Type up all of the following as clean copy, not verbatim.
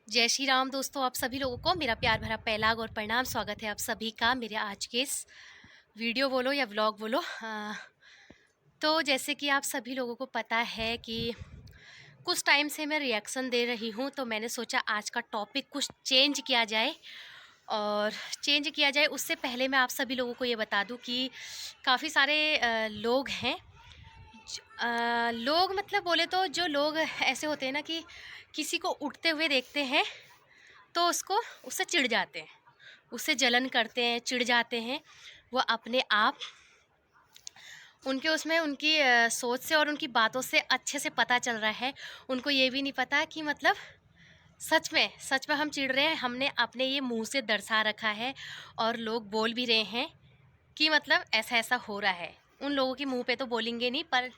जय श्री राम दोस्तों, आप सभी लोगों को मेरा प्यार भरा पहलाग और प्रणाम। स्वागत है आप सभी का मेरे आज के इस वीडियो बोलो या व्लॉग बोलो। तो जैसे कि आप सभी लोगों को पता है कि कुछ टाइम से मैं रिएक्शन दे रही हूँ, तो मैंने सोचा आज का टॉपिक कुछ चेंज किया जाए। और चेंज किया जाए उससे पहले मैं आप सभी लोगों को ये बता दूँ कि काफ़ी सारे लोग हैं। लोग मतलब बोले तो जो लोग ऐसे होते हैं ना कि किसी को उठते हुए देखते हैं तो उसको उससे चिढ़ जाते हैं, उससे जलन करते हैं, चिढ़ जाते हैं। वो अपने आप उनके उसमें उनकी सोच से और उनकी बातों से अच्छे से पता चल रहा है। उनको ये भी नहीं पता कि मतलब सच में हम चिढ़ रहे हैं, हमने अपने ये मुंह से दर्शा रखा है और लोग बोल भी रहे हैं कि मतलब ऐसा ऐसा हो रहा है। उन लोगों के मुंह पे तो बोलेंगे नहीं, पर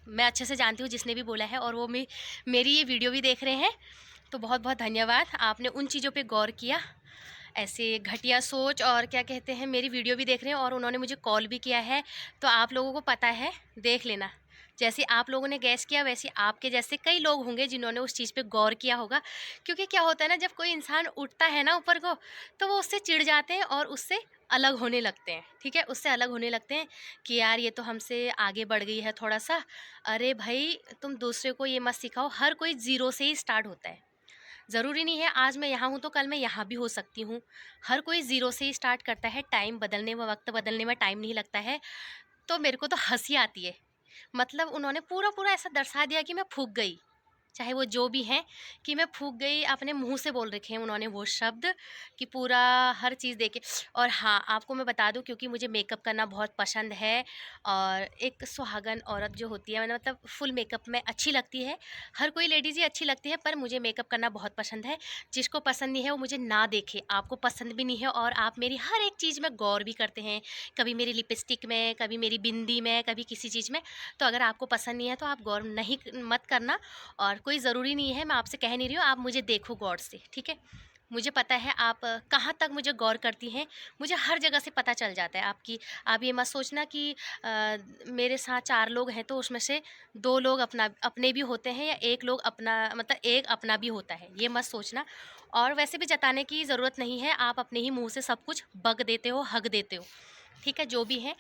मैं अच्छे से जानती हूँ जिसने भी बोला है, और वो मेरी ये वीडियो भी देख रहे हैं। तो बहुत बहुत धन्यवाद, आपने उन चीज़ों पे गौर किया। ऐसे घटिया सोच और क्या कहते हैं, मेरी वीडियो भी देख रहे हैं और उन्होंने मुझे कॉल भी किया है। तो आप लोगों को पता है, देख लेना। जैसे आप लोगों ने गैस किया वैसे आपके जैसे कई लोग होंगे जिन्होंने उस चीज़ पे गौर किया होगा। क्योंकि क्या होता है ना, जब कोई इंसान उठता है ना ऊपर को, तो वो उससे चिढ़ जाते हैं और उससे अलग होने लगते हैं। ठीक है, उससे अलग होने लगते हैं कि यार ये तो हमसे आगे बढ़ गई है थोड़ा सा। अरे भाई, तुम दूसरे को ये मत सिखाओ। हर कोई ज़ीरो से ही स्टार्ट होता है। ज़रूरी नहीं है आज मैं यहाँ हूँ तो कल मैं यहाँ भी हो सकती हूँ। हर कोई ज़ीरो से ही स्टार्ट करता है। टाइम बदलने में, वक्त बदलने में टाइम नहीं लगता है। तो मेरे को तो हंसी आती है। मतलब उन्होंने पूरा पूरा ऐसा दर्शा दिया कि मैं फूक गई। चाहे वो जो भी हैं, कि मैं फूक गई, अपने मुंह से बोल रखे हैं उन्होंने वो शब्द, कि पूरा हर चीज़ देके। और हाँ, आपको मैं बता दूं, क्योंकि मुझे मेकअप करना बहुत पसंद है। और एक सुहागन औरत जो होती है, मैंने मतलब फुल मेकअप में अच्छी लगती है। हर कोई लेडीज़ ही अच्छी लगती है, पर मुझे मेकअप करना बहुत पसंद है। जिसको पसंद नहीं है वो मुझे ना देखे। आपको पसंद भी नहीं है और आप मेरी हर एक चीज़ में गौर भी करते हैं। कभी मेरी लिपस्टिक में, कभी मेरी बिंदी में, कभी किसी चीज़ में। तो अगर आपको पसंद नहीं है तो आप गौर नहीं मत करना। और कोई ज़रूरी नहीं है, मैं आपसे कह नहीं रही हूँ, आप मुझे देखो गौर से, ठीक है। मुझे पता है आप कहाँ तक मुझे गौर करती हैं। मुझे हर जगह से पता चल जाता है आपकी। आप ये मत सोचना कि मेरे साथ 4 लोग हैं तो उसमें से 2 लोग अपने भी होते हैं या 1 लोग अपना, मतलब 1 अपना भी होता है, ये मत सोचना। और वैसे भी जताने की ज़रूरत नहीं है, आप अपने ही मुँह से सब कुछ बक देते हो, हक देते हो। ठीक है, जो भी है।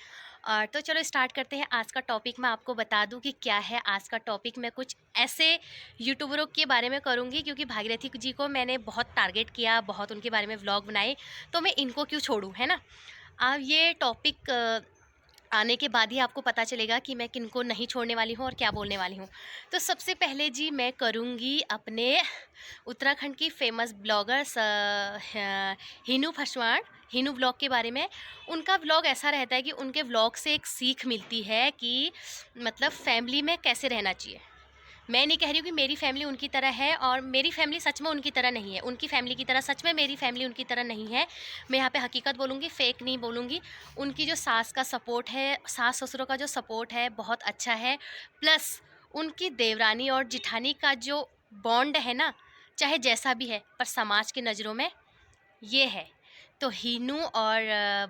तो चलो स्टार्ट करते हैं आज का टॉपिक। मैं आपको बता दूं कि क्या है आज का टॉपिक। मैं कुछ ऐसे यूट्यूबरों के बारे में करूंगी, क्योंकि भागीरथी जी को मैंने बहुत टारगेट किया, बहुत उनके बारे में व्लॉग बनाए, तो मैं इनको क्यों छोड़ूं, है ना। अब ये टॉपिक आने के बाद ही आपको पता चलेगा कि मैं किनको नहीं छोड़ने वाली हूँ और क्या बोलने वाली हूँ। तो सबसे पहले जी मैं करूँगी अपने उत्तराखंड की famous blogger Hinu Faswan, Hinu blog के बारे में। उनका ब्लॉग ऐसा रहता है कि उनके ब्लॉग से एक सीख मिलती है कि मतलब फैमिली में कैसे रहना चाहिए। मैं नहीं कह रही हूँ कि मेरी फैमिली उनकी तरह है, और मेरी फैमिली सच में उनकी तरह नहीं है। उनकी फैमिली की तरह सच में मेरी फैमिली उनकी तरह नहीं है। मैं यहाँ पे हकीकत बोलूँगी, फ़ेक नहीं बोलूँगी। उनकी जो सास का सपोर्ट है, सास ससुरों का जो सपोर्ट है, बहुत अच्छा है। प्लस उनकी देवरानी और जिठानी का जो बॉन्ड है ना, चाहे जैसा भी है, पर समाज की नज़रों में ये है। तो हीनू और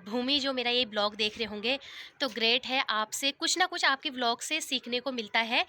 भूमि जो मेरा ये ब्लॉग देख रहे होंगे, तो ग्रेट है, आपसे कुछ ना कुछ आपके ब्लॉग से सीखने को मिलता है।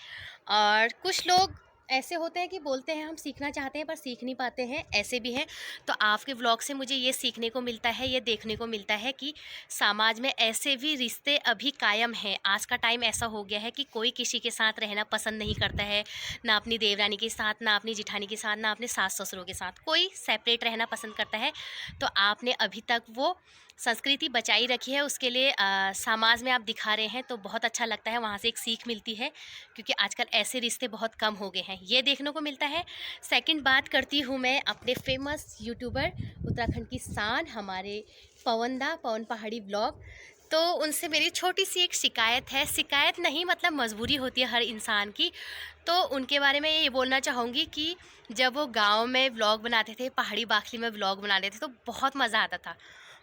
और कुछ लोग ऐसे होते हैं कि बोलते हैं हम सीखना चाहते हैं पर सीख नहीं पाते हैं, ऐसे भी हैं। तो आपके व्लॉग से मुझे ये सीखने को मिलता है, ये देखने को मिलता है कि समाज में ऐसे भी रिश्ते अभी कायम हैं। आज का टाइम ऐसा हो गया है कि कोई किसी के साथ रहना पसंद नहीं करता है, ना अपनी देवरानी के साथ, ना अपनी जिठानी के साथ, ना अपने सास ससुरों के साथ, कोई सेपरेट रहना पसंद करता है। तो आपने अभी तक वो संस्कृति बचाई रखी है, उसके लिए समाज में आप दिखा रहे हैं, तो बहुत अच्छा लगता है। वहाँ से एक सीख मिलती है, क्योंकि आजकल ऐसे रिश्ते बहुत कम हो गए हैं, ये देखने को मिलता है। सेकंड बात करती हूँ मैं अपने फेमस यूट्यूबर, उत्तराखंड की शान, हमारे पवन पहाड़ी ब्लॉग। तो उनसे मेरी छोटी सी एक शिकायत है, शिकायत नहीं मतलब मजबूरी होती है हर इंसान की। तो उनके बारे में ये बोलना चाहूँगी कि जब वो गांव में व्लॉग बनाते थे, पहाड़ी बाखली में व्लॉग बनाते थे, तो बहुत मज़ा आता था,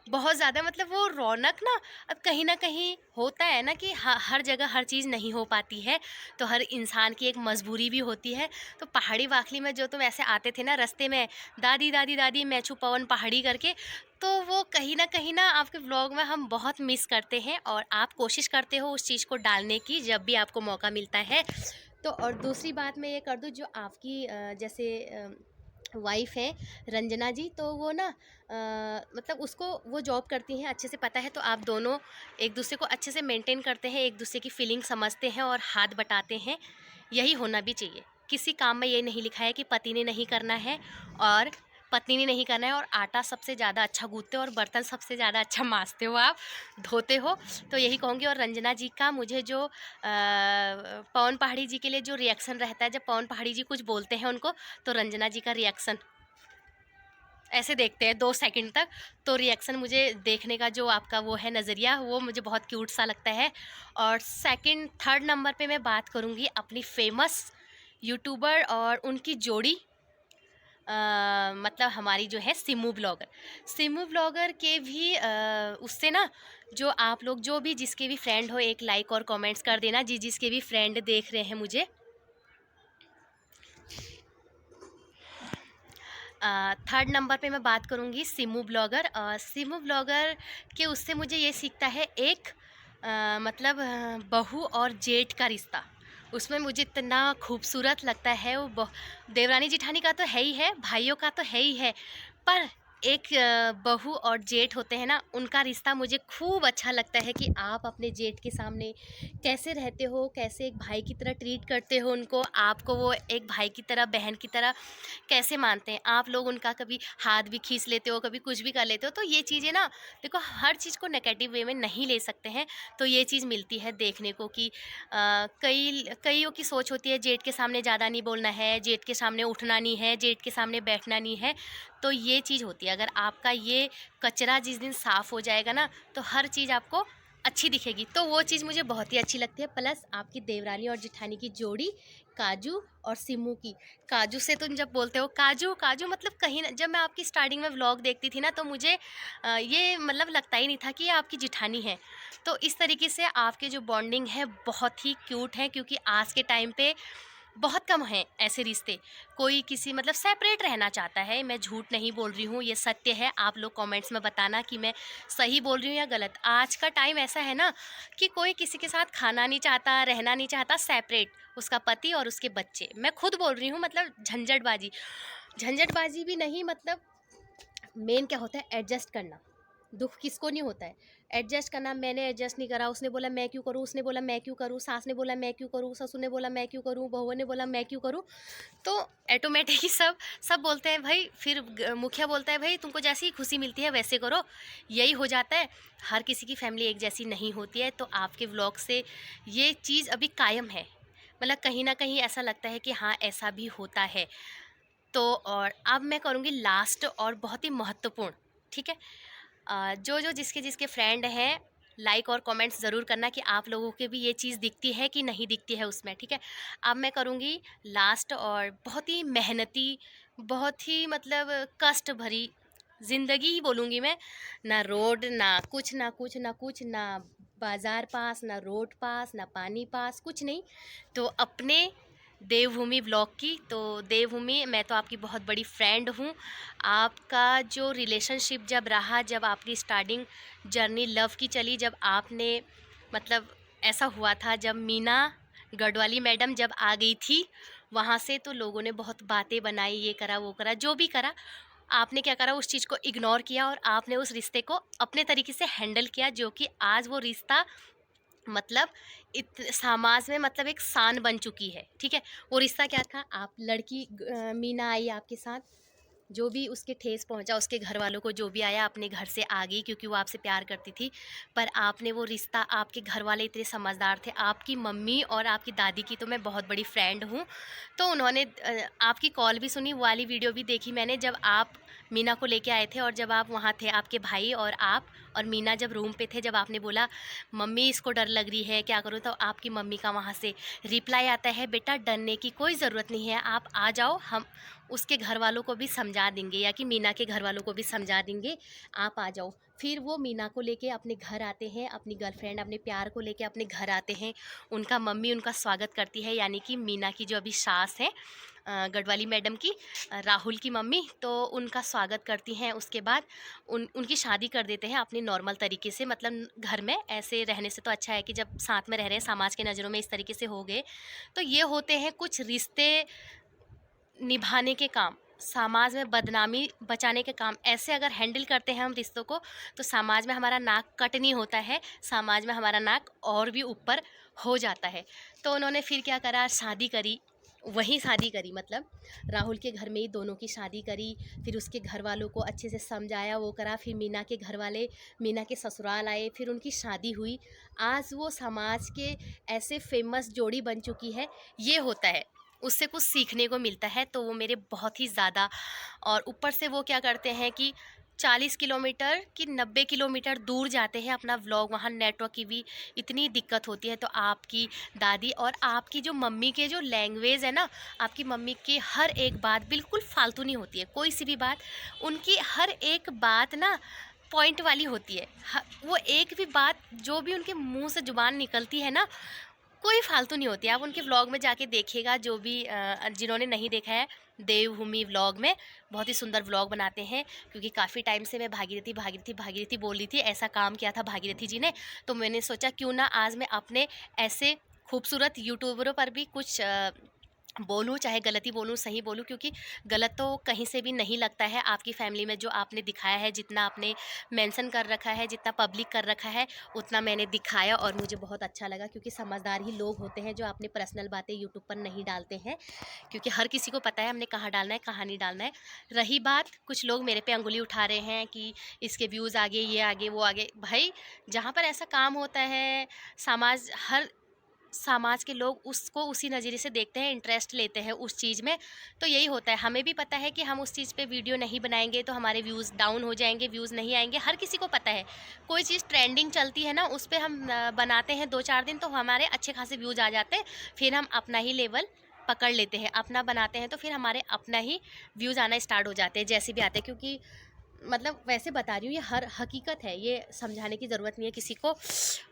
बहुत ज़्यादा। मतलब वो रौनक ना, अब कहीं ना कहीं होता है ना कि हर जगह हर चीज़ नहीं हो पाती है, तो हर इंसान की एक मजबूरी भी होती है। तो पहाड़ी बाखली में जो तुम ऐसे आते थे ना रास्ते में, दादी दादी दादी मैं छू पवन पहाड़ी करके, तो वो कहीं ना आपके व्लॉग में हम बहुत मिस करते हैं, और आप कोशिश करते हो उस चीज़ को डालने की जब भी आपको मौका मिलता है। तो और दूसरी बात मैं ये कर दूँ, जो आपकी जैसे वाइफ है रंजना जी, तो वो ना मतलब उसको वो जॉब करती हैं, अच्छे से पता है। तो आप दोनों एक दूसरे को अच्छे से मेंटेन करते हैं, एक दूसरे की फीलिंग समझते हैं और हाथ बटाते हैं। यही होना भी चाहिए। किसी काम में ये नहीं लिखा है कि पति ने नहीं करना है और पत्नी ने नहीं करना है, और आटा सबसे ज़्यादा अच्छा गूँथते हो और बर्तन सबसे ज़्यादा अच्छा मांजते हो, आप धोते हो। तो यही कहूँगी। और रंजना जी का मुझे जो पवन पहाड़ी जी के लिए जो रिएक्शन रहता है, जब पवन पहाड़ी जी कुछ बोलते हैं उनको, तो रंजना जी का रिएक्शन ऐसे देखते हैं 2 सेकंड तक। तो रिएक्शन मुझे देखने का जो आपका वो है नज़रिया, वो मुझे बहुत क्यूट सा लगता है। और सेकंड थर्ड नंबर पे मैं बात करूँगी अपनी फेमस यूट्यूबर और उनकी जोड़ी, मतलब हमारी जो है सिमू ब्लॉगर। सिमू ब्लॉगर के भी उससे ना, जो आप लोग जो भी जिसके भी फ्रेंड हो, एक लाइक और कमेंट्स कर देना, जिसके भी फ्रेंड देख रहे हैं मुझे। थर्ड नंबर पे मैं बात करूँगी सिमू ब्लॉगर। सिमू ब्लॉगर के उससे मुझे ये सीखता है एक मतलब बहू और जेठ का रिश्ता, उसमें मुझे इतना खूबसूरत लगता है। वो देवरानी जिठानी का तो है ही है, भाइयों का तो है ही है, पर एक बहू और जेठ होते हैं ना, उनका रिश्ता मुझे खूब अच्छा लगता है कि आप अपने जेठ के सामने कैसे रहते हो, कैसे एक भाई की तरह ट्रीट करते हो उनको, आपको वो एक भाई की तरह, बहन की तरह कैसे मानते हैं आप लोग। उनका कभी हाथ भी खींच लेते हो, कभी कुछ भी कर लेते हो। तो ये चीज़ें ना, देखो हर चीज़ को नेगेटिव वे में नहीं ले सकते हैं। तो ये चीज़ मिलती है देखने को कि कईयों की सोच होती है जेठ के सामने ज़्यादा नहीं बोलना है, जेठ के सामने उठना नहीं है, जेठ के सामने बैठना नहीं है। तो ये चीज़ होती है। अगर आपका ये कचरा जिस दिन साफ़ हो जाएगा ना, तो हर चीज़ आपको अच्छी दिखेगी। तो वो चीज़ मुझे बहुत ही अच्छी लगती है। प्लस आपकी देवरानी और जिठानी की जोड़ी, काजू और सिमू की। काजू से तुम जब बोलते हो काजू काजू, मतलब कहीं ना, जब मैं आपकी स्टार्टिंग में व्लॉग देखती थी ना, तो मुझे ये मतलब लगता ही नहीं था कि ये आपकी जिठानी है। तो इस तरीके से आपके जो बॉन्डिंग है बहुत ही क्यूट है, क्योंकि आज के टाइम पे बहुत कम हैं ऐसे रिश्ते। कोई किसी मतलब सेपरेट रहना चाहता है, मैं झूठ नहीं बोल रही हूँ, ये सत्य है। आप लोग कमेंट्स में बताना कि मैं सही बोल रही हूँ या गलत। आज का टाइम ऐसा है ना कि कोई किसी के साथ खाना नहीं चाहता, रहना नहीं चाहता सेपरेट, उसका पति और उसके बच्चे। मैं खुद बोल रही हूँ, मतलब झंझटबाजी, झंझटबाजी भी नहीं, मतलब मेन क्या होता है, एडजस्ट करना। दुख किसको नहीं होता है, एडजस्ट करना। मैंने एडजस्ट नहीं करा, उसने बोला मैं क्यों करूँ, उसने बोला मैं क्यों करूँ, सास ने बोला मैं क्यों करूँ, ससुर ने बोला मैं क्यों करूँ, बहू ने बोला मैं क्यों करूँ। तो ऑटोमेटिक ही सब सब बोलते हैं भाई। फिर मुखिया बोलता है भाई तुमको जैसी खुशी मिलती है वैसे करो, यही हो जाता है। हर किसी की फैमिली एक जैसी नहीं होती है। तो आपके व्लॉग से ये चीज़ अभी कायम है, मतलब कहीं ना कहीं ऐसा लगता है कि हाँ ऐसा भी होता है। तो और अब मैं करूँगी लास्ट और बहुत ही महत्वपूर्ण, ठीक है। जो जो जिसके जिसके फ्रेंड हैं, लाइक और कमेंट्स ज़रूर करना कि आप लोगों के भी ये चीज़ दिखती है कि नहीं दिखती है उसमें, ठीक है। अब मैं करूँगी लास्ट और बहुत ही मेहनती, बहुत ही मतलब कष्ट भरी ज़िंदगी ही बोलूँगी मैं। ना रोड, ना कुछ ना कुछ ना कुछ, ना बाज़ार पास, ना रोड पास, ना पानी पास, कुछ नहीं। तो अपने देवभूमि ब्लॉग की, तो देवभूमि मैं तो आपकी बहुत बड़ी फ्रेंड हूँ। आपका जो रिलेशनशिप जब रहा, जब आपकी स्टार्टिंग जर्नी लव की चली, जब आपने मतलब ऐसा हुआ था जब मीना गढ़वाली मैडम जब आ गई थी वहाँ से, तो लोगों ने बहुत बातें बनाई, ये करा वो करा, जो भी करा। आपने क्या करा, उस चीज़ को इग्नोर किया और आपने उस रिश्ते को अपने तरीके से हैंडल किया, जो कि आज वो रिश्ता मतलब समाज में मतलब एक शान बन चुकी है, ठीक है। वो रिश्ता क्या था, आप लड़की मीना आई आपके साथ, जो भी उसके ठेस पहुंचा, उसके घर वालों को जो भी आया, अपने घर से आ गई क्योंकि वो आपसे प्यार करती थी। पर आपने वो रिश्ता, आपके घर वाले इतने समझदार थे, आपकी मम्मी और आपकी दादी की तो मैं बहुत बड़ी फ्रेंड हूँ। तो उन्होंने आपकी कॉल भी सुनी, वो वाली वीडियो भी देखी मैंने, जब आप मीना को लेके आए थे और जब आप वहाँ थे, आपके भाई और आप और मीना जब रूम पे थे, जब आपने बोला मम्मी इसको डर लग रही है क्या करूँ, तो आपकी मम्मी का वहाँ से रिप्लाई आता है, बेटा डरने की कोई ज़रूरत नहीं है, आप आ जाओ, हम उसके घर वालों को भी समझा देंगे, या कि मीना के घर वालों को भी समझा देंगे, आप आ जाओ। फिर वो मीना को लेके अपने घर आते हैं, अपनी गर्लफ्रेंड, अपने प्यार को लेके अपने घर आते हैं। उनका मम्मी उनका स्वागत करती है, यानी कि मीना की जो अभी सास है गढ़वाली मैडम की, राहुल की मम्मी, तो उनका स्वागत करती हैं। उसके बाद उनकी शादी कर देते हैं अपनी नॉर्मल तरीके से, मतलब घर में ऐसे रहने से तो अच्छा है कि जब साथ में रह रहे हैं, समाज के नज़रों में इस तरीके से हो गए। तो ये होते हैं कुछ रिश्ते निभाने के काम, समाज में बदनामी बचाने के काम ऐसे अगर हैंडल करते हैं हम रिश्तों को, तो समाज में हमारा नाक कट नहीं होता है, समाज में हमारा नाक और भी ऊपर हो जाता है। तो उन्होंने फिर क्या करा, शादी करी, वहीं शादी करी, मतलब राहुल के घर में ही दोनों की शादी करी। फिर उसके घर वालों को अच्छे से समझाया, वो करा। फिर मीना के घर वाले मीना के ससुराल आए, फिर उनकी शादी हुई। आज वो समाज के ऐसे फेमस जोड़ी बन चुकी है। ये होता है, उससे कुछ सीखने को मिलता है, तो वो मेरे बहुत ही ज़्यादा। और ऊपर से वो क्या करते हैं कि 40 किलोमीटर कि 90 किलोमीटर दूर जाते हैं अपना व्लॉग, वहाँ नेटवर्क की भी इतनी दिक्कत होती है। तो आपकी दादी और आपकी जो मम्मी के जो लैंग्वेज है ना, आपकी मम्मी की हर एक बात बिल्कुल फालतू नहीं होती है, कोई सी भी बात, उनकी हर एक बात ना पॉइंट वाली होती है। वो एक भी बात जो भी उनके मुंह से जुबान निकलती है ना, कोई फालतू नहीं होती है। आप उनके व्लॉग में जाके देखिएगा, जो भी जिन्होंने नहीं देखा है, देवभूमि व्लॉग में बहुत ही सुंदर व्लॉग बनाते हैं। क्योंकि काफ़ी टाइम से मैं भागीरथी भागीरथी भागीरथी बोल रही थी, ऐसा काम किया था भागीरथी जी ने। तो मैंने सोचा क्यों ना आज मैं अपने ऐसे खूबसूरत यूट्यूबरों पर भी कुछ बोलूँ, चाहे गलती बोलूँ सही बोलूँ, क्योंकि गलत तो कहीं से भी नहीं लगता है। आपकी फैमिली में जो आपने दिखाया है, जितना आपने मेंशन कर रखा है, जितना पब्लिक कर रखा है, उतना मैंने दिखाया और मुझे बहुत अच्छा लगा। क्योंकि समझदार ही लोग होते हैं जो अपनी पर्सनल बातें यूट्यूब पर नहीं डालते हैं, क्योंकि हर किसी को पता है हमने कहाँ डालना है, कहाँ नहीं डालना है। रही बात, कुछ लोग मेरे पे अंगुली उठा रहे हैं कि इसके व्यूज़ आगे, ये आगे, वो आगे। भाई, जहाँ पर ऐसा काम होता है, हर समाज के लोग उसको उसी नज़रिए से देखते हैं, इंटरेस्ट लेते हैं उस चीज़ में। तो यही होता है, हमें भी पता है कि हम उस चीज़ पे वीडियो नहीं बनाएंगे तो हमारे व्यूज़ डाउन हो जाएंगे, व्यूज़ नहीं आएंगे। हर किसी को पता है, कोई चीज़ ट्रेंडिंग चलती है ना, उस पर हम बनाते हैं 2-4 दिन, तो हमारे अच्छे खासे व्यूज़ आ जाते हैं। फिर हम अपना ही लेवल पकड़ लेते हैं, अपना बनाते हैं, तो फिर हमारे अपना ही व्यूज़ आना स्टार्ट हो जाते हैं, जैसे भी आते हैं। क्योंकि मतलब वैसे बता रही हूँ, ये हर हकीकत है, ये समझाने की ज़रूरत नहीं है किसी को।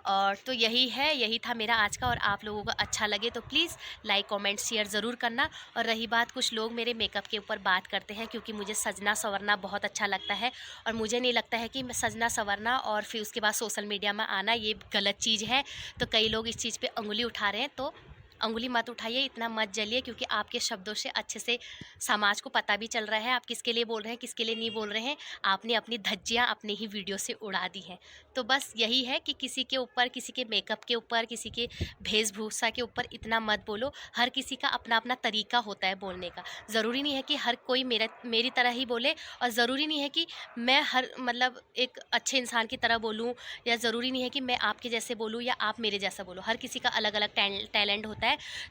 और तो यही है, यही था मेरा आज का। और आप लोगों को अच्छा लगे तो प्लीज़ लाइक कमेंट शेयर ज़रूर करना। और रही बात, कुछ लोग मेरे मेकअप के ऊपर बात करते हैं, क्योंकि मुझे सजना संवरना बहुत अच्छा लगता है। और मुझे नहीं लगता है कि मैं सजना संवरना और फिर उसके बाद सोशल मीडिया में आना ये गलत चीज़ है। तो कई लोग इस चीज़ पर उंगली उठा रहे हैं, तो अंगुली मत उठाइए, इतना मत जलिए। क्योंकि आपके शब्दों से अच्छे से समाज को पता भी चल रहा है आप किसके लिए बोल रहे हैं, किसके लिए नहीं बोल रहे हैं। आपने अपनी धज्जियाँ अपने ही वीडियो से उड़ा दी हैं। तो बस यही है कि किसी के ऊपर, किसी के मेकअप के ऊपर, किसी के वेशभूषा के ऊपर इतना मत बोलो। हर किसी का अपना अपना तरीका होता है बोलने का। ज़रूरी नहीं है कि हर कोई मेरी तरह ही बोले, और ज़रूरी नहीं है कि मैं हर मतलब एक अच्छे इंसान की तरह बोलूँ, या ज़रूरी नहीं है कि मैं आपके जैसे बोलूँ या आप मेरे जैसा बोलो। हर किसी का अलग अलग टैलेंट होता है।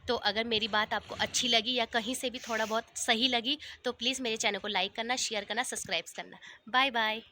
तो अगर मेरी बात आपको अच्छी लगी या कहीं से भी थोड़ा बहुत सही लगी, तो प्लीज़ मेरे चैनल को लाइक करना, शेयर करना, सब्सक्राइब करना। Bye bye.